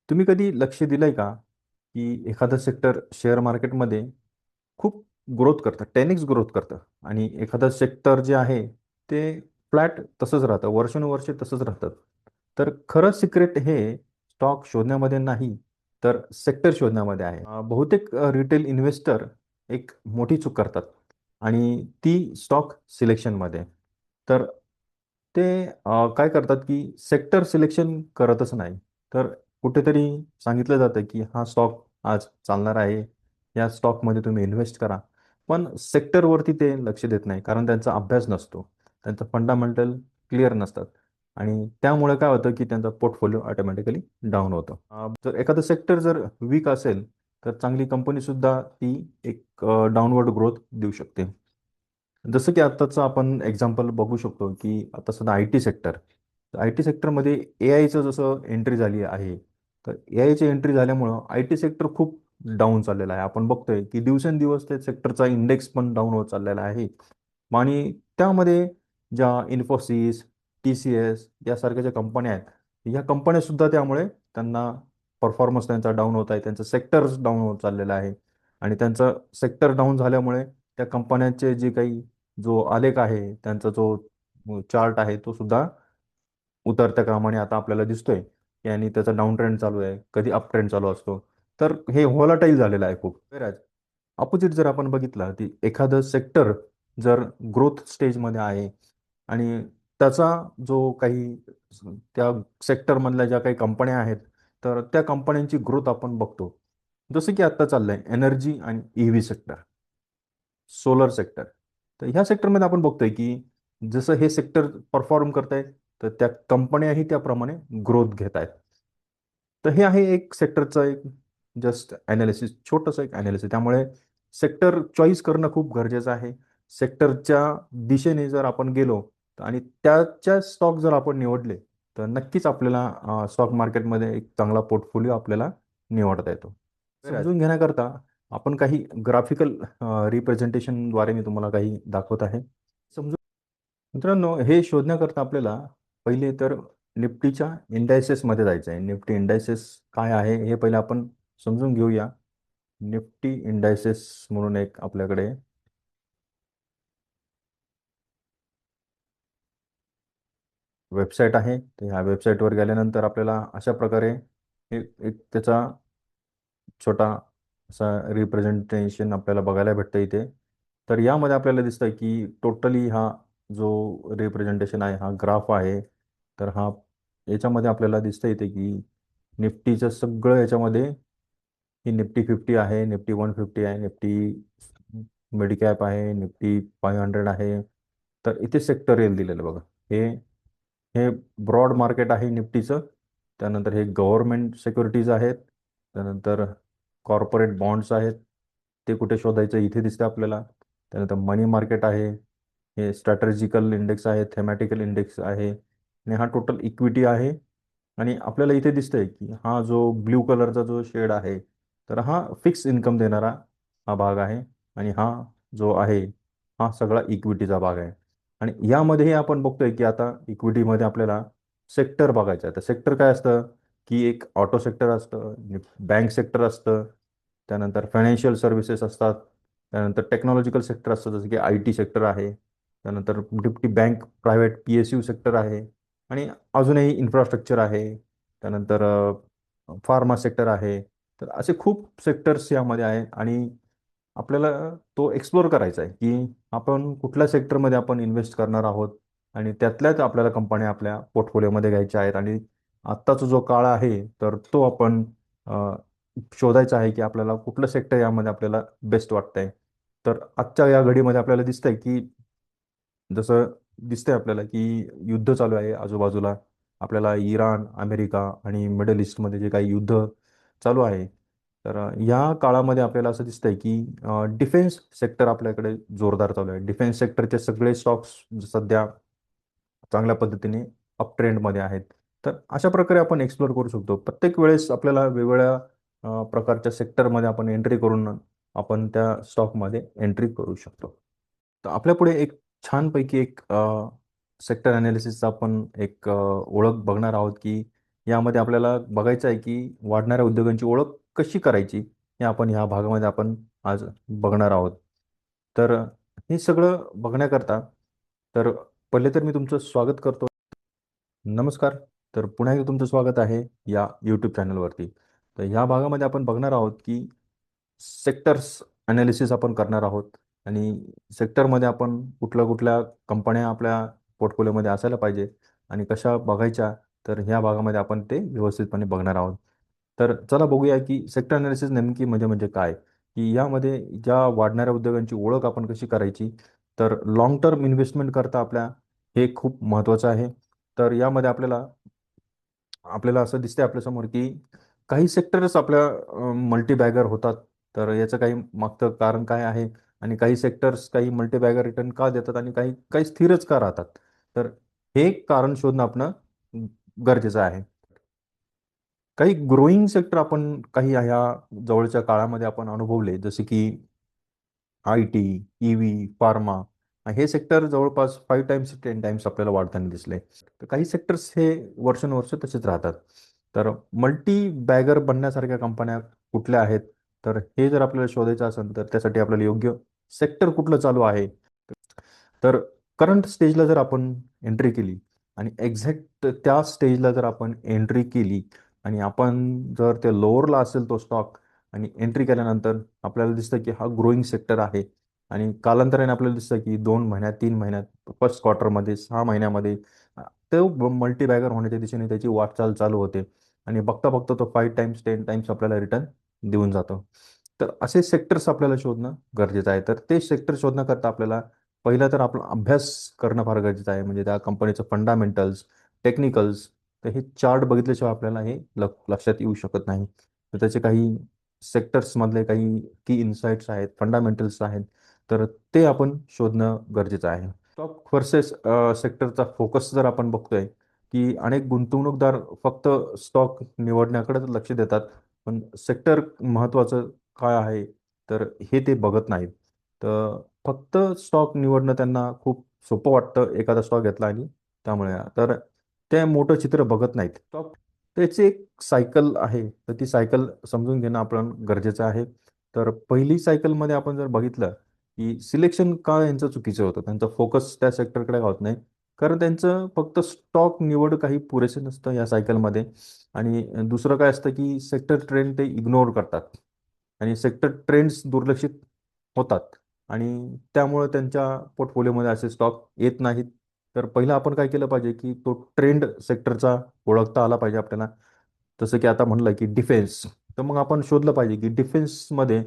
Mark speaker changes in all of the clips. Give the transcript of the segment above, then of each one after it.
Speaker 1: तुम्ही कधी लक्ष दिलंय का, की एखादं सेक्टर शेअर मार्केटमध्ये खूप ग्रोथ करतं, 10x ग्रोथ करतं आणि एखादं सेक्टर जे आहे ते फ्लॅट तसंच राहतं, वर्षानुवर्षे तसंच राहतं. तर खरं सिक्रेट हे स्टॉक शोधण्यामध्ये नाही, तर सेक्टर शोधण्यामध्ये आहे. बहुतेक रिटेल इन्व्हेस्टर एक मोठी चूक करतात आणि ती स्टॉक सिलेक्शनमध्ये. तर ते काय करतात, की सेक्टर सिलेक्शन करतच नाही. तर कुठेतरी सांगितलं जातं, की हा स्टॉक आज चालणार आहे. या स्टॉकमध्ये तुम्ही इन्व्हेस्ट करा. पण सेक्टरवरती ते लक्ष देत नाही. कारण त्यांचा अभ्यास नसतो. त्यांचं फंडामेंटल क्लिअर नसतात आणि त्यामुळे काय होतं, की त्यांचा पोर्टफोलिओ ऑटोमॅटिकली डाऊन होतो. जर एखादं सेक्टर जर वीक असेल, तर चांगली कंपनीसुद्धा ती एक डाउनवर्ड ग्रोथ देऊ शकते. जसं की आत्ताचं आपण एक्झाम्पल बघू शकतो, की आता सध्या I T sector. I T सेक्टरमध्ये ए आयचं जसं एंट्री झाली आहे, तर ए आयची एंट्री झाल्यामुळं आय टी सेक्टर खूप डाऊन चाललेलं आहे. आपण बघतोय की दिवसेंदिवस त्या सेक्टरचा इंडेक्स पण डाऊन होत चाललेला आहे. आणि त्यामध्ये ज्या इन्फोसिस, टी सी एस यासारख्या ज्या कंपन्या आहेत, ह्या कंपन्यासुद्धा त्यामुळे त्यांना परफॉर्मन्स त्यांचा डाऊन होत आहे. त्यांचं सेक्टर्स डाऊन होत चाललेलं आहे आणि त्यांचं सेक्टर डाऊन झाल्यामुळे त्या कंपन्यांचे जे काही जो आलेख आहे, त्यांचा जो चार्ट आहे, तो सुद्धा उतरत्या क्रमाने आता आपल्याला दिसतोय की आणि त्याचा डाऊन ट्रेंड चालू आहे. कधी अप ट्रेंड चालू असतो. तर हे व्हॉलाटाईल झालेलं आहे खूप. अपोजिट जर आपण बघितलं, की एखादं सेक्टर जर ग्रोथ स्टेजमध्ये आहे आणि त्याचा जो काही त्या सेक्टरमधल्या ज्या काही कंपन्या आहेत, तर त्या कंपन्यांची ग्रोथ आपण बघतो. जसं की आत्ता चाललंय एनर्जी आणि ईव्ही सेक्टर, सोलर सेक्टर. तर ह्या सेक्टरमध्ये आपण बघतोय, की जसं हे सेक्टर परफॉर्म करत आहे, तर त्या कंपन्याही त्याप्रमाणे ग्रोथ घेत आहेत. तर हे आहे एक सेक्टरचं एक जस्ट ॲनालिसिस, छोटंसं एक ॲनालिसिस. त्यामुळे सेक्टर चॉईस करणं खूप गरजेचं आहे. सेक्टरच्या दिशेने जर आपण गेलो आणि त्याच्या स्टॉक जर आपण निवडले, तर नक्कीच आपल्याला स्टॉक मार्केटमध्ये एक चांगला पोर्टफोलिओ आपल्याला निवडता येतो. समजून घेण्याकरता आपण काही ग्राफिकल रिप्रेझेंटेशनद्वारे मी तुम्हाला काही दाखवत आहे. समजून मित्रांनो, हे शोधण्याकरता आपल्याला पहिले तर निफ्टीच्या इंडायसेसमध्ये जायचं आहे. निफ्टी इंडायसेस काय आहे हे पहिले आपण समजून घेऊया. निफ्टी इंडायसेस म्हणून एक आपल्याकडे वेबसाईट आहे. तर ह्या वेबसाईटवर गेल्यानंतर आपल्याला अशा प्रकारे एक त्याचा छोटा असा रिप्रेझेंटेशन आपल्याला बघायला भेटतं इथे. तर यामध्ये आपल्याला दिसतंय की टोटली हा जो रिप्रेझेंटेशन आहे, हा ग्राफ आहे. तर हा याच्यामध्ये आपल्याला दिसतं इथे की निफ्टीचं सगळं याच्यामध्ये ही निफ्टी 50 आहे, निफ्टी 150 आहे, निफ्टी मिड कॅप आहे, निफ्टी 500 आहे. तर इथे सेक्टरियल दिलेलं बघा. हे हे ब्रॉड मार्केट आहे निफ्टीचं. त्यानंतर हे गव्हर्नमेंट सिक्युरिटीज आहेत. त्यानंतर कॉर्पोरेट बॉन्ड्स आहेत. ते कुठे शोधायचं इथे दिसतं आपल्याला. त्यानंतर मनी मार्केट आहे. हे स्ट्रॅटेजिकल इंडेक्स आहे, थेमॅटिकल इंडेक्स आहे आणि हा टोटल इक्विटी आहे. आणि आपल्याला इथे दिसतंय की हा जो ब्ल्यू कलरचा जो शेड आहे, तर हा फिक्स इन्कम देणारा हा भाग आहे आणि हा जो आहे, हा सगळा इक्विटीचा भाग आहे. आणि यामध्येही आपण बघतोय की आता इक्विटीमध्ये आपल्याला सेक्टर बघायचं आहे. तर सेक्टर काय असतं, की एक ऑटो सेक्टर असतं, बँक सेक्टर असतं, त्यानंतर फायनान्शियल सर्व्हिसेस असतात, त्यानंतर टेक्नॉलॉजिकल सेक्टर असतं जसं की आय टी सेक्टर आहे, त्यानंतर Nifty bank private P S U sector आहे आणि अजूनही इन्फ्रास्ट्रक्चर आहे, त्यानंतर फार्मा सेक्टर आहे. तर असे खूप सेक्टर्स यामध्ये आहेत आणि आपल्याला तो एक्सप्लोर करायचा आहे, की आपण कुठल्या सेक्टरमध्ये आपण इन्व्हेस्ट करणार आहोत आणि त्यातल्याच आपल्याला कंपन्या आपल्या पोर्टफोलिओमध्ये घ्यायच्या आहेत आणि आत्ताचा जो काळ आहे, तर तो आपण शोधायचा आहे, की आपल्याला कुठलं सेक्टर यामध्ये आपल्याला बेस्ट वाटतंय. तर आजच्या या घडीमध्ये आपल्याला दिसतंय, की जसं दिसतंय आपल्याला, की युद्ध चालू आहे आजूबाजूला. आपल्याला इराण, अमेरिका आणि मिडल ईस्टमध्ये जे काही युद्ध चालू आहे, तर या काळामध्ये आपल्याला असं दिसतंय, की डिफेन्स सेक्टर आपल्याकडे जोरदार चालू आहे. डिफेन्स सेक्टरचे सगळे स्टॉक्स सध्या चांगल्या पद्धतीने अप ट्रेंडमध्ये आहेत. तर अशा प्रकारे आपण एक्सप्लोर करू शकतो. प्रत्येक वेळेस आपल्याला वेगवेगळ्या प्रकारच्या सेक्टरमध्ये आपण एंट्री करून आपण त्या स्टॉकमध्ये एंट्री करू शकतो. तर आपल्यापुढे एक छानपैकी एक सेक्टर ॲनालिसिसचा आपण एक ओळख बघणार आहोत, की यामध्ये आपल्याला बघायचं आहे की वाढणाऱ्या उद्योगांची ओळख कशी करायची हे आपण ह्या भागामध्ये आपण आज बघणार आहोत. तर हे सगळं बघण्याकरता तर पहिले तर मी तुमचं स्वागत करतो. नमस्कार. तर पुन्हा एकदा तुमचं स्वागत आहे या यूट्यूब चॅनलवरती. तर ह्या भागामध्ये आपण बघणार आहोत की सेक्टर्स ॲनालिसिस आपण करणार आहोत आणि सेक्टरमध्ये आपण कुठल्या कुठल्या कंपन्या आपल्या पोर्टफोलिओमध्ये असायला पाहिजे आणि कशा बघायच्या, तर ह्या भागामध्ये आपण ते व्यवस्थितपणे बघणार आहोत. तर चला बघूया की सेक्टर ॲनालिसिस नेमकी म्हणजे काय, की यामध्ये ज्या वाढणाऱ्या उद्योगांची ओळख आपण कशी करायची. तर लाँग टर्म इन्व्हेस्टमेंट करता आपल्या हे खूप महत्त्वाचं आहे. तर यामध्ये आपल्याला आपल्याला असं दिसतंय आपल्यासमोर की काही सेक्टरच आपल्या मल्टीबॅगर होतात. तर याचं काही मागचं कारण काय आहे आणि काही सेक्टर्स काही मल्टीबॅगर रिटर्न का देतात आणि काही काही स्थिरच का राहतात. तर हे कारण शोधणं आपणं गरजेचं आहे. काही ग्रोईंग सेक्टर आपण काही ह्या जवळच्या काळामध्ये आपण अनुभवले, जसे की आय टी, ईव्ही, फार्मा हे सेक्टर जवळपास 5 टाइम्स 10 टाइम्स आपल्याला वाढताना दिसले. तर काही सेक्टर्स हे वर्षानुवर्ष तसेच राहतात. तर मल्टी बॅगर बनण्यासारख्या कंपन्या कुठल्या आहेत? तर हे जर आपल्याला शोधायचं असेल, तर त्यासाठी आपल्याला योग्य सेक्टर कुठलं चालू आहे? तर करंट स्टेजला जर आपण एंट्री केली आणि एक्झॅक्ट त्या स्टेजला जर आपण एंट्री केली आणि आपण जर ते लोअरला असेल तो स्टॉक आणि एंट्री केल्यानंतर आपल्याला दिसतं की हा ग्रोईंग सेक्टर आहे आणि कालांतराने आपल्याला दिसतं की 2 महिन्यात 3 महिन्यात फर्स्ट क्वार्टरमध्ये 6 महिन्यामध्ये तो मल्टीबॅगर होण्याच्या दिशेने त्याची वाटचाल चालू होते आणि बघता बघता तो 5 टाइम्स 10 टाइम्स आपल्याला रिटर्न देऊन जातो. तर असे सेक्टर्स आपल्याला शोधणं गरजेचं आहे. तर ते सेक्टर शोधण्याकरता आपल्याला पहिला तर आपला अभ्यास करणं फार गरजेचं आहे. म्हणजे त्या कंपनीचं फंडामेंटल्स, टेक्निकल्स, तर हे चार्ट बघितल्याशिवाय आपल्याला हे लक्षात येऊ शकत नाही. तर त्याचे काही सेक्टर्समधले काही की इन्साइट्स आहेत, फंडामेंटल्स आहेत, तर ते आपण शोधणं गरजेचं आहे. स्टॉक व्हर्सेस सेक्टरचा फोकस जर आपण बघतोय, की अनेक गुंतवणूकदार फक्त स्टॉक निवडण्याकडेच लक्ष देतात, पण सेक्टर महत्त्वाचं काय आहे, तर हे ते बघत नाहीत. तर फक्त स्टॉक निवडणं त्यांना खूप सोपं वाटतं, एखादा स्टॉक घेतला आणि त्यामुळे तर ते मोठं चित्र बघत नाहीत. स्टॉक त्याची एक सायकल आहे, तर ती सायकल समजून घेणं आपण गरजेचं आहे. तर पहिली सायकलमध्ये आपण जर बघितलं, की सिलेक्शन का यांचं चुकीचं होतं, त्यांचा फोकस त्या सेक्टरकडे होत नाही. कारण त्यांचं फक्त स्टॉक निवड काही पुरेसे नसतं या सायकलमध्ये आणि दुसरं काय असतं, की सेक्टर ट्रेंड ते इग्नोर करतात आणि सेक्टर ट्रेंड्स दुर्लक्षित होतात आणि त्यामुळे त्यांच्या पोर्टफोलिओमध्ये असे स्टॉक येत नाहीत. तर पहिलं आपण काय केलं पाहिजे, की तो ट्रेंड सेक्टरचा ओळखता आला पाहिजे आपल्याला. जसं की आता म्हणलं, की डिफेन्स. तर मग आपण शोधलं पाहिजे, की डिफेन्समध्ये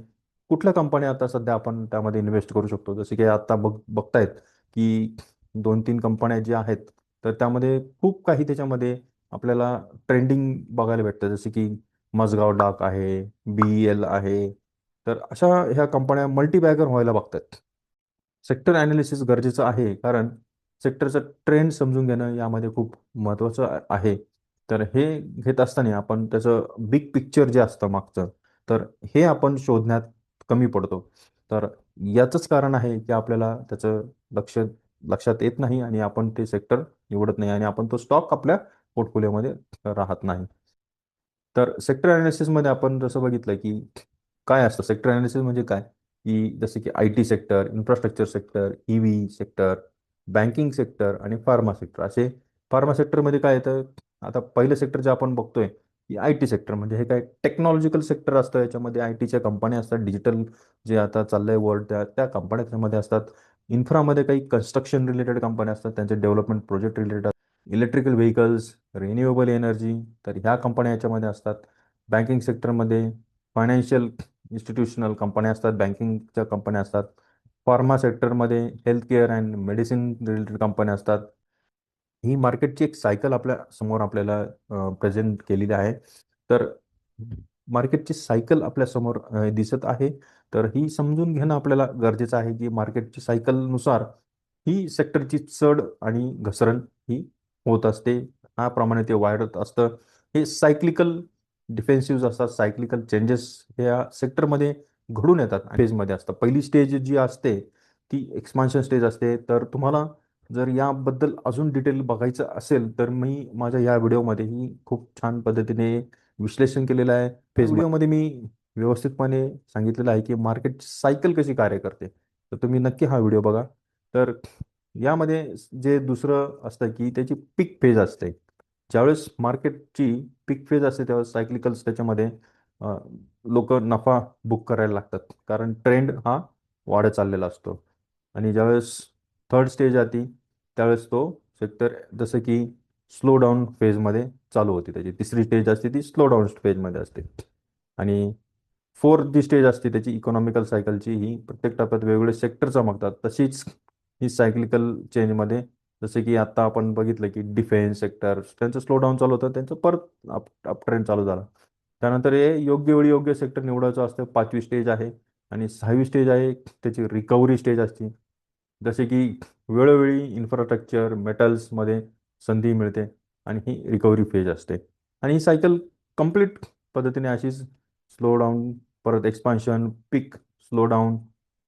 Speaker 1: कुठल्या कंपन्या आता सध्या आपण त्यामध्ये इन्व्हेस्ट करू शकतो. जसे की आता बघतायत, की 2-3 कंपन्या ज्या आहेत, तर त्यामध्ये खूप काही त्याच्यामध्ये आपल्याला ट्रेंडिंग बघायला भेटतं. जसे की मझगाव डाक आहे, BEL आहे. तर अशा ह्या कंपन्या मल्टीबॅगर व्हायला बघतात. सेक्टर ॲनालिसिस गरजेचं आहे, कारण सेक्टरचा ट्रेंड समजून घेणं यामध्ये खूप महत्त्वाचं आहे. तर हे घेत असताना आपण त्याचं बिग पिक्चर जे असतं मागचं, तर हे आपण शोधण्यात कमी पडतो. तर याचंच कारण आहे, की आपल्याला त्याचं लक्ष लक्षात येत नाही आणि आपण ते सेक्टर निवडत नाही आणि आपण तो स्टॉक आपल्या पोर्टफोलिओमध्ये राहत नाही. तर सेक्टर ॲनालिसिसमध्ये आपण जसं बघितलं, की काय असतं सेक्टर ॲनालिसिस म्हणजे काय? की जसे की I T sector, infrastructure sector, EV sector, banking sector आणि फार्मा सेक्टर असे फार्मा सेक्टरमध्ये काय येतं? आता पहिलं सेक्टर जे आपण बघतोय, की आय टी सेक्टर म्हणजे हे काय टेक्नॉलॉजिकल सेक्टर असतं. याच्यामध्ये आय टीच्या कंपन्या असतात. डिजिटल जे आता चाललंय वर्ल्ड त्या त्या कंपन्या त्याच्यामध्ये असतात. इन्फ्रामध्ये काही कन्स्ट्रक्शन रिलेटेड कंपन्या असतात. त्यांचे development project related electrical vehicles, renewable energy, तर ह्या कंपन्या याच्यामध्ये असतात. बँकिंग सेक्टरमध्ये फायनान्शियल इन्स्टिट्यूशनल कंपन्या असतात, बँकिंगच्या कंपन्या असतात. फार्मा सेक्टरमध्ये health care and medicine related कंपन्या असतात. ही मार्केटची एक सायकल आपल्या समोर आपल्याला प्रेझेंट केलेली आहे. तर मार्केटची सायकल आपल्यासमोर दिसत आहे. तर ही समजून घेणं आपल्याला गरजेचं आहे, की मार्केटची सायकलनुसार ही सेक्टरची चढ आणि घसरण ही होत असते. त्याप्रमाणे ते वाढत असतं. हे सायक्लिकल डिफेन्सिव्ह असतात, सायक्लिकल चेंजेस या सेक्टरमध्ये घडून येतात फेजमध्ये असतात. पहिली स्टेज जी असते ती एक्सपान्शन स्टेज असते. तर तुम्हाला जर याबद्दल अजून डिटेल बघायचं असेल तर मी माझ्या या व्हिडिओमध्येही खूप छान पद्धतीने विश्लेषण केलेलं आहे. व्हिडिओमध्ये मी व्यवस्थितपणे सांगितलेलं आहे की मार्केट सायकल कशी कार्य करते. तर तुम्ही नक्की हा व्हिडिओ बघा. तर यामध्ये जे दुसरं असतं की त्याची पीक फेज असते. ज्यावेळेस मार्केटची पीक फेज असते त्यावेळेस सायक्लिकल्स त्याच्यामध्ये लोक नफा बुक करायला लागतात, कारण ट्रेंड हा वाढत चाललेला असतो. आणि ज्यावेळेस थर्ड स्टेज येते त्यावेळेस तो सेक्टर जसं की स्लो डाऊन फेजमध्ये चालू होते. त्याची तिसरी स्टेज असते ती स्लो डाऊन फेजमध्ये असते. आणि फोर्थ जी स्टेज असते त्याची इकॉनॉमिकल सायकलची, ही प्रत्येक टप्प्यात वेगवेगळे सेक्टर चमकतात. तशीच ही सायक्लिकल चेंजमध्ये जसे की आता आपण बघितलं की डिफेन्स सेक्टर त्यांचं स्लो डाऊन चालू होतं, त्यांचं परत अप ट्रेंड चालू झाला. त्यानंतर हे योग्य वेळी योग्य सेक्टर निवडायचं असतं, पाचवी स्टेज आहे. आणि सहावी स्टेज आहे त्याची रिकव्हरी स्टेज असते. जसे की वेळोवेळी इन्फ्रास्ट्रक्चर मेटल्समध्ये संधी मिळते आणि ही रिकव्हरी फेज असते. आणि ही सायकल कम्प्लीट पद्धतीने अशीच स्लो डाऊन, परत एक्सपान्शन, पिक, स्लो डाऊन,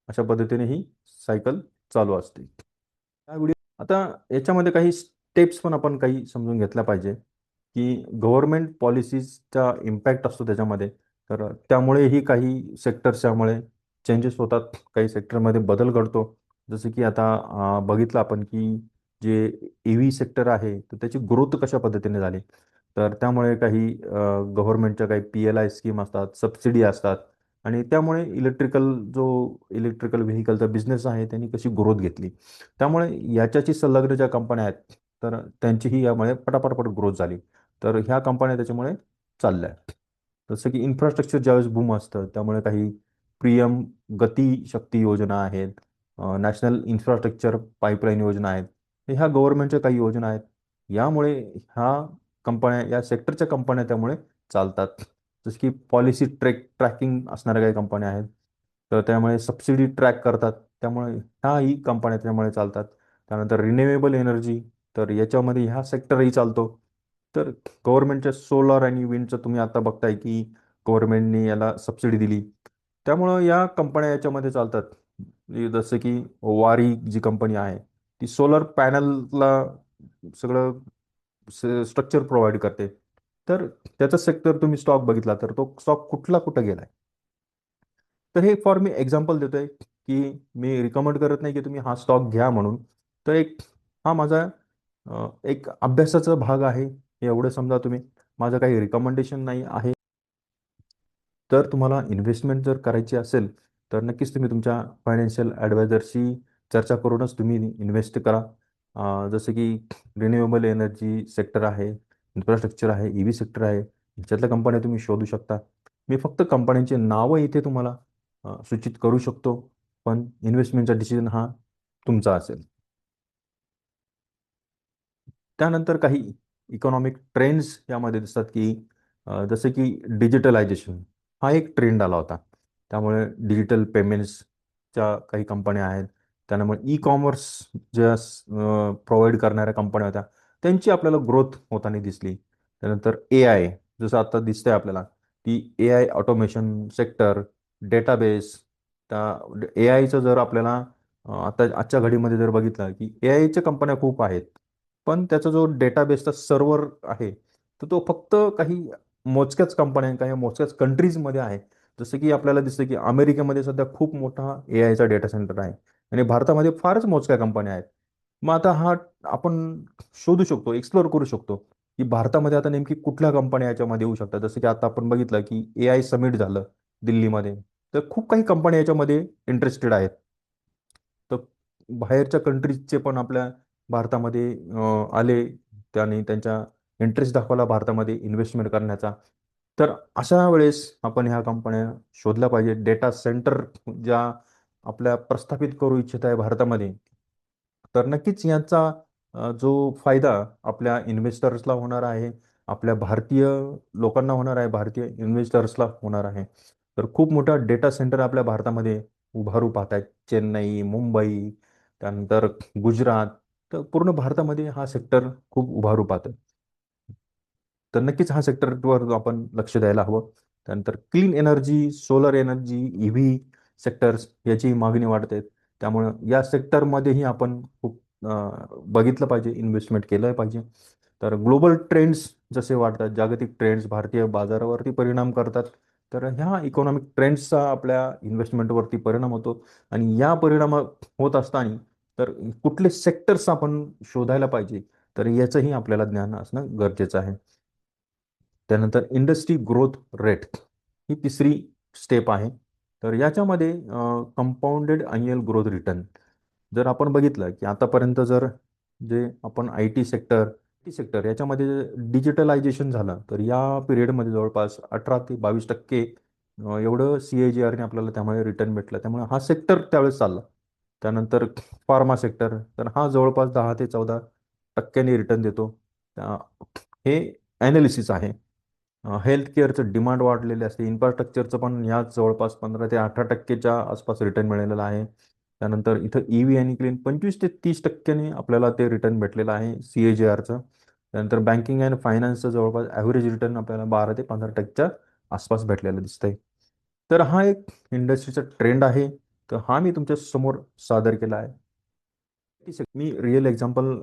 Speaker 1: अशा पद्धतीने ही सायकल चालू असते. या व्हिडिओ आता याच्यामध्ये काही स्टेप्स पण आपण काही समजून घेतल्या पाहिजे की गव्हर्नमेंट पॉलिसीजचा इम्पॅक्ट असतो त्याच्यामध्ये. तर त्यामुळेही काही सेक्टर्सच्यामुळे चेंजेस होतात, काही सेक्टरमध्ये बदल घडतो. जसं की आता बघितलं आपण की जे EV सेक्टर आहे तर त्याची ग्रोथ कशा पद्धतीने झाली. तर त्यामुळे काही गव्हर्नमेंटच्या काही PLI स्कीम असतात, सबसिडी असतात. आणि त्यामुळे इलेक्ट्रिकल व्हेकलचा बिझनेस आहे त्यांनी कशी ग्रोथ घेतली. त्यामुळे याच्याशी संलग्न ज्या कंपन्या आहेत तर त्यांचीही यामुळे पटापट ग्रोथ झाली. तर ह्या कंपन्या त्याच्यामुळे चालल्या आहेत. जसं की इन्फ्रास्ट्रक्चर ज्यावेळेस बूम असतं त्यामुळे काही पीएम गती शक्ती योजना आहेत, नॅशनल इन्फ्रास्ट्रक्चर पाईपलाईन योजना आहेत. ह्या गव्हर्नमेंटच्या काही योजना आहेत. यामुळे ह्या कंपन्या, या सेक्टरच्या कंपन्या त्यामुळे चालतात. जसं की पॉलिसी ट्रॅकिंग असणाऱ्या काही कंपन्या आहेत. तर त्यामुळे सबसिडी ट्रॅक करतात, त्यामुळे ह्याही कंपन्या त्यामुळे चालतात. त्यानंतर रिन्युएबल एनर्जी, तर याच्यामध्ये ह्या सेक्टरही चालतो. तर गव्हर्नमेंटच्या सोलर आणि विंडचं तुम्ही आता बघताय की गव्हर्नमेंटने याला सबसिडी दिली, त्यामुळं या कंपन्या याच्यामध्ये चालतात. जसं की वारी जी कंपनी आहे ती सोलर पॅनलला सगळं स्ट्रक्चर प्रोव्हाइड करते. तर त्याचा सेक्टर तुम्ही स्टॉक बघितला तर तो स्टॉक कुठला कुठं गेलाय. तर हे फॉर मी एक्झाम्पल देतोय की मी रिकमेंड करत नाही की तुम्ही हा स्टॉक घ्या म्हणून. तर हा माझा एक अभ्यासाचा भाग आहे, हे एवढं समजा तुम्ही. माझं काही रिकमेंडेशन नाही आहे. तर तुम्हाला इन्व्हेस्टमेंट जर करायची असेल तर नक्कीच तुम्ही तुमच्या फायनान्शियल ॲडवायझरशी चर्चा करूनच तुम्ही इन्व्हेस्ट करा. जसं की रिन्युएबल एनर्जी सेक्टर आहे, इन्फ्रास्ट्रक्चर आहे, EV सेक्टर आहे, ह्याच्यातल्या कंपन्या तुम्ही शोधू शकता. मी फक्त कंपन्यांची नावं इथे तुम्हाला सूचित करू शकतो, पण इन्व्हेस्टमेंटचा डिसिजन हा तुमचा असेल. त्यानंतर काही इकॉनॉमिक ट्रेंड्स यामध्ये दिसतात की जसं की डिजिटलायझेशन हा एक ट्रेंड आला होता. त्यामुळे डिजिटल पेमेंट्सच्या काही कंपन्या आहेत. त्यामुळे कॉमर्स ज्या प्रोव्हाइड करणाऱ्या कंपन्या होत्या त्यांची आपल्याला ग्रोथ होताना दिसली. त्यानंतर AI, जसं आता दिसतंय आपल्याला की AI ऑटोमेशन सेक्टर, डेटाबेस. त्या AIचं जर आपल्याला आता आजच्या घडीमध्ये जर बघितलं की AIच्या कंपन्या खूप आहेत, पण त्याचा जो डेटाबेसचा सर्व्हर आहे तर तो फक्त काही मोजक्याच कंपन्या, काही मोजक्याच कंट्रीजमध्ये आहे. जसं की आपल्याला दिसतं की अमेरिकेमध्ये सध्या खूप मोठा AIचा डेटा सेंटर आहे आणि भारतामध्ये फारच मोजक्या कंपन्या आहेत. मग आता हा आपण शोधू शकतो, एक्सप्लोअर करू शकतो की भारतामध्ये आता नेमकी कुठल्या कंपन्या याच्यामध्ये येऊ शकतात. जसं की आता आपण बघितलं की AI समिट झालं दिल्लीमध्ये, तर खूप काही कंपन्या याच्यामध्ये इंटरेस्टेड आहेत. तर बाहेरच्या कंट्रीजचे पण आपल्या भारतामध्ये आले, त्याने त्यांच्या इंटरेस्ट दाखवला भारतामध्ये इन्व्हेस्टमेंट करण्याचा. तर अशा वेळेस आपण ह्या कंपन्या शोधल्या पाहिजे. डेटा सेंटर ज्या आपल्या प्रस्थापित करू इच्छित आहे भारतामध्ये, तर नक्कीच यांचा जो फायदा आपल्या इन्व्हेस्टर्सला होणार आहे, आपल्या भारतीय लोकांना होणार आहे, भारतीय इन्व्हेस्टर्सला होणार आहे. तर खूप मोठा डेटा सेंटर आपल्या भारतामध्ये उभारू पाहत आहेत. चेन्नई, मुंबई, त्यानंतर गुजरात, तर पूर्ण भारतामध्ये हा सेक्टर खूप उभारू पाहतोय. तर नक्कीच हा सेक्टरवर आपण लक्ष द्यायला हवं. त्यानंतर clean energy, solar energy, EV sectors याची मागणी वाढते. त्यामुळं या सेक्टरमध्येही आपण खूप बघितलं पाहिजे, इन्व्हेस्टमेंट केलं पाहिजे. तर ग्लोबल ट्रेंड्स जसे वाढतात, जागतिक ट्रेंड्स भारतीय बाजारावरती परिणाम करतात. तर ह्या इकॉनॉमिक ट्रेंड्सचा आपल्या इन्व्हेस्टमेंटवरती परिणाम होतो. आणि या परिणाम होत असताना तर कुठले सेक्टर्स आपण शोधायला पाहिजे, तर याचंही आपल्याला ज्ञान असणं गरजेचं आहे. त्यानंतर इंडस्ट्री ग्रोथ रेट ही तिसरी स्टेप आहे. तर याच्यामध्ये कंपाऊंडेड अॅन्युअल ग्रोथ रिटर्न जर आपण बघितलं की आतापर्यंत जर जे आपण आय टी सेक्टर याच्यामध्ये डिजिटलायझेशन झालं, तर या पिरियडमध्ये जवळपास 18 ते 22% एवढं CAGRने आपल्याला त्यामुळे रिटर्न भेटलं. त्यामुळे हा सेक्टर त्यावेळेस चालला. त्यानंतर फार्मा सेक्टर, तर हा जवळपास 10 ते 14% रिटर्न देतो. त्या- हे ॲनालिसिस आहे. हेल्थ केअरचं डिमांड वाढलेले असते, इन्फ्रास्ट्रक्चरचं पण याच जवळपास 15 ते 18%च्या आसपास रिटर्न मिळालेलं आहे. त्यानंतर इथं EV आणि क्लीन 25 ते 30%ने आपल्याला ते रिटर्न भेटलेलं आहे CAGRचं. त्यानंतर बँकिंग अँड फायनान्सचं जवळपास ॲव्हरेज रिटर्न आपल्याला 12 ते 15%च्या आसपास भेटलेलं दिसतंय. तर हा एक इंडस्ट्रीचा ट्रेंड आहे. तर हा मी तुमच्या समोर सादर केला आहे. मी रिअल एक्झाम्पल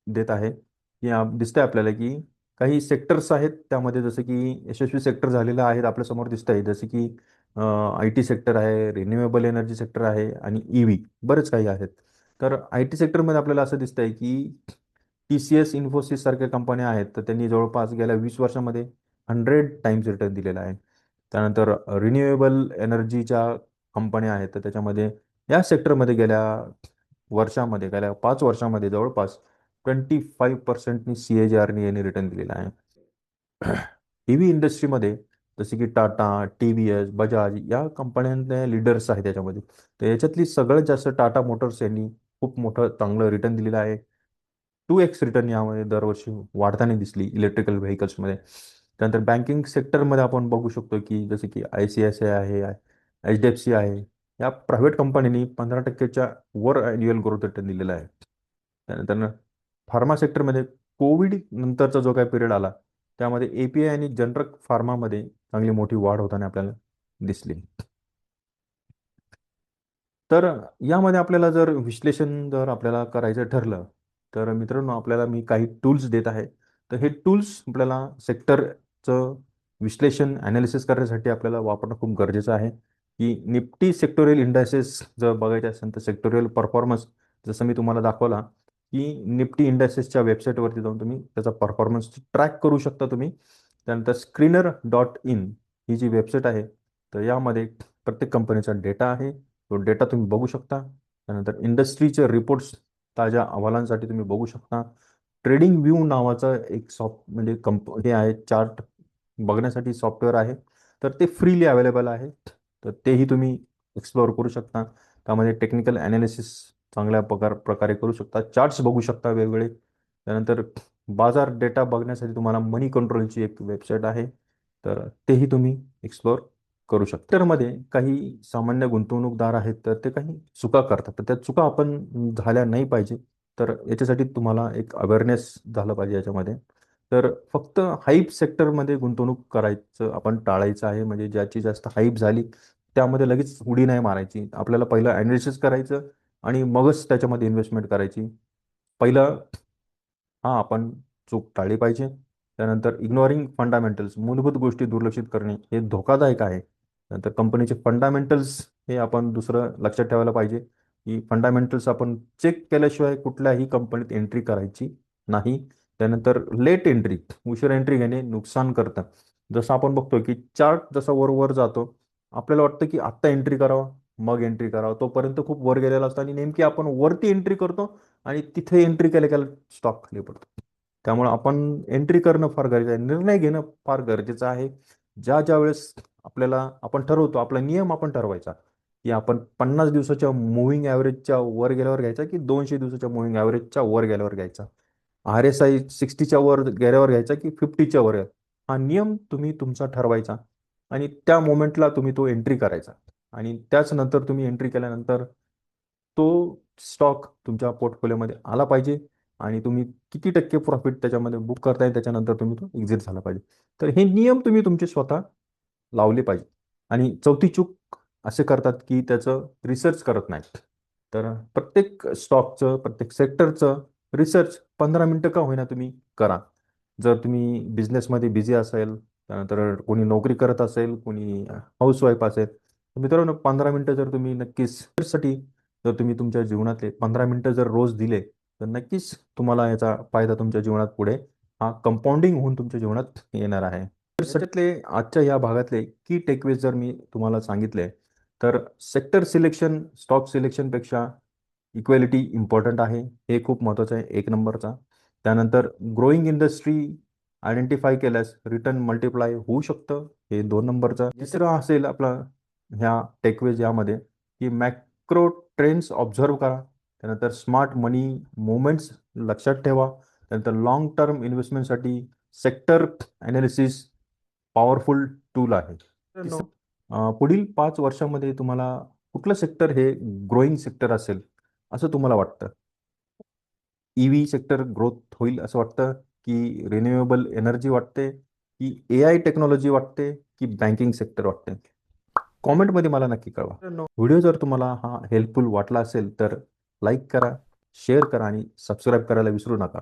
Speaker 1: देत आहे की दिसतंय आपल्याला की काही सेक्टर्स आहेत त्यामध्ये, जसं की यशस्वी सेक्टर झालेले आहेत आपल्यासमोर दिसत आहे, जसे की IT सेक्टर आहे, रिन्युएबल एनर्जी सेक्टर आहे आणि EV बरेच काही आहेत. तर IT सेक्टरमध्ये आपल्याला असं दिसतंय की TCS, इन्फोसिस सारख्या कंपन्या आहेत, तर त्यांनी जवळपास गेल्या 20 वर्षामध्ये 100 टाइम्स रिटर्न दिलेला आहे. त्यानंतर रिन्युएबल एनर्जीच्या कंपन्या आहेत, तर त्याच्यामध्ये या सेक्टरमध्ये गेल्या 5 वर्षामध्ये जवळपास 25% CAGRने यांनी रिटर्न दिलेला आहे. EV इंडस्ट्रीमध्ये जसे की टाटा, TVS, बजाज या कंपन्यांचे लीडर्स आहेत त्याच्यामध्ये. तर याच्यातली सगळ्यात जास्त टाटा मोटर्स यांनी खूप मोठं चांगलं रिटर्न दिलेलं आहे. 2x रिटर्न यामध्ये दरवर्षी वाढताना दिसली इलेक्ट्रिकल व्हेकल्समध्ये. त्यानंतर बँकिंग सेक्टरमध्ये आपण बघू शकतो की जसे की ICICI आहे, HDFC आहे, या प्रायव्हेट कंपन्यांनी 15%च्या वर अॅन्युअल ग्रोथ रिटर्न दिलेला आहे. त्यानंतर फार्मा सेक्टरमध्ये कोविड नंतरचा जो काही पिरियड आला, त्यामध्ये API आणि जनरक फार्मामध्ये चांगली मोठी वाढ होताना आपल्याला दिसली. तर यामध्ये आपल्याला जर विश्लेषण जर आपल्याला करायचं ठरलं, तर मित्रांनो आपल्याला मी काही टूल्स देत आहे. तर हे टूल्स आपल्याला सेक्टरचं विश्लेषण ॲनालिसिस करण्यासाठी आपल्याला वापरणं खूप गरजेचं आहे. की निफ्टी सेक्टोरियल इंडायसेस जर बघायचे असेल तर सेक्टोरियल परफॉर्मन्स जसं मी तुम्हाला दाखवला, की निफ्टी इंडायसेसच्या वेबसाईटवरती जाऊन तुम्ही त्याचा परफॉर्मन्स ट्रॅक करू शकता तुम्ही. त्यानंतर screener.in ही जी वेबसाईट आहे, तर यामध्ये प्रत्येक कंपनीचा डेटा आहे, तो डेटा तुम्ही बघू शकता. त्यानंतर इंडस्ट्रीचे रिपोर्ट्स ताज्या अहवालांसाठी तुम्ही बघू शकता. ट्रेडिंग व्यू नावाचं एक म्हणजे हे आहे, चार्ट बघण्यासाठी सॉफ्टवेअर आहे. तर ते फ्रीली अवेलेबल आहे. तर तेही तुम्ही एक्सप्लोअर करू शकता. त्यामध्ये टेक्निकल ॲनालिसिस चांगल्या प्रकारे करू शकता. चार्ट्स बघू शकता वेगवेगळे. त्यानंतर बाजार डेटा बघण्यासाठी तुम्हाला मनी कंट्रोलची एक वेबसाईट आहे. तर तेही तुम्ही एक्सप्लोअर करू शकता. मध्ये काही सामान्य गुंतवणूकदार आहेत, तर ते काही चुका करतात. तर त्या चुका आपण झाल्या नाही पाहिजे. तर याच्यासाठी तुम्हाला एक अवेअरनेस झालं पाहिजे याच्यामध्ये. तर फक्त हाईप सेक्टरमध्ये गुंतवणूक करायचं आपण टाळायचं आहे. म्हणजे ज्याची जास्त हाईप झाली त्यामध्ये लगेच उडी नाही मारायची. आपल्याला पहिलं ॲनालिसिस करायचं आणि मगच त्याच्यामध्ये इन्व्हेस्टमेंट करायची. पहिलं हा आपण चूक टाळली पाहिजे. त्यानंतर इग्नोरिंग फंडामेंटल्स, मूलभूत गोष्टी दुर्लक्षित करणे हे धोकादायक आहे. नंतर कंपनीचे फंडामेंटल्स हे आपण दुसरं लक्षात ठेवायला पाहिजे, की फंडामेंटल्स आपण चेक केल्याशिवाय कुठल्याही कंपनीत एंट्री करायची नाही. त्यानंतर लेट एंट्री, उशीर एंट्री घेणे नुकसान करतं. जसं आपण बघतो की चार्ट जसा वर वर जातो, आपल्याला वाटतं की आत्ता एंट्री करावं, मग एंट्री करावं, तोपर्यंत खूप वर गेलेला असतो आणि नेमकी आपण वरती एंट्री करतो आणि तिथे एंट्री केल्या केल्या स्टॉक खाली पडतो. त्यामुळे आपण एंट्री करणं फार गरजेचं आहे, निर्णय घेणं फार गरजेचं आहे. ज्या वेळेस आपण ठरवतो, आपला नियम आपण ठरवायचा की आपण 50 दिवसाच्या मुव्हिंग ॲव्हरेजच्या वर गेल्यावर घ्यायचा की 200 दिवसाच्या मुव्हिंग ॲव्हरेजच्या वर गेल्यावर घ्यायचा. RSI 60च्या वर गेल्यावर घ्यायचा की 50च्या वर. हा नियम तुम्ही तुमचा ठरवायचा आणि त्या मोमेंटला तुम्ही तो एंट्री करायचा. आणि त्याच नंतर तुम्ही एंट्री केल्यानंतर तो स्टॉक तुमच्या पोर्टफोलिओमध्ये आला पाहिजे आणि तुम्ही किती टक्के प्रॉफिट त्याच्यामध्ये बुक करताय त्याच्यानंतर तुम्ही तो एक्झिट झाला पाहिजे. तर हे नियम तुम्ही तुमचे स्वतः लावले पाहिजे. आणि चौथी चूक असे करतात की त्याचं रिसर्च करत नाहीत. तर प्रत्येक स्टॉकचं, प्रत्येक सेक्टरचं रिसर्च 15 मिनटं का होईना तुम्ही करा. जर तुम्ही बिझनेसमध्ये बिझी असेल, त्यानंतर कोणी नोकरी करत असेल, कोणी हाऊसवाईफ असेल, तर मित्रांनो 15 मिनटं जर तुम्ही नक्कीच साठी जर तुम्ही तुमच्या जीवनातले 15 मिनटं जर रोज दिले, तर नक्कीच तुम्हाला याचा फायदा तुमच्या जीवनात पुढे हा कंपाऊंडिंग होऊन तुमच्या जीवनात येणार आहे. तर त्याच्यातले आजच्या या भागातले की टेकवेज जर मी तुम्हाला सांगितले, तर सेक्टर सिलेक्शन स्टॉक सिलेक्शनपेक्षा इक्वेलिटी इम्पॉर्टंट आहे. हे खूप महत्त्वाचं आहे, एक नंबरचा. त्यानंतर ग्रोईंग इंडस्ट्री आयडेंटिफाय केल्यास रिटर्न मल्टिप्लाय होऊ शकतं, हे 2 नंबरचं. तिसरं असेल आपला ह्या टेकवेज यामध्ये की मॅक्रो ट्रेंड्स ऑब्झर्व्ह करा. त्यानंतर स्मार्ट मनी मुवमेंट्स लक्षात ठेवा. त्यानंतर लाँग टर्म इन्व्हेस्टमेंटसाठी सेक्टर ॲनालिसिस पॉवरफुल टूल आहे. पुढील 5 वर्षामध्ये तुम्हाला कुठलं सेक्टर हे ग्रोईंग सेक्टर असेल असं तुम्हाला वाटतं? ईव्ही सेक्टर ग्रोथ होईल असं वाटतं, की रिन्युएबल एनर्जी वाटते, की एआय टेक्नॉलॉजी वाटते, की बँकिंग सेक्टर वाटते? कॉमेंटमध्ये मला नक्की कळवा. व्हिडिओ जर तुम्हाला हा हेल्पफुल वाटला असेल तर लाईक करा, शेअर करा आणि सबस्क्राईब करायला विसरू नका.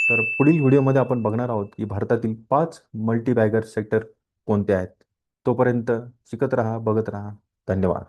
Speaker 1: तर पुढील व्हिडिओमध्ये आपण बघणार आहोत की भारतातील 5 मल्टीबॅगर सेक्टर कोणते आहेत. तोपर्यंत शिकत राहा, बघत राहा. धन्यवाद.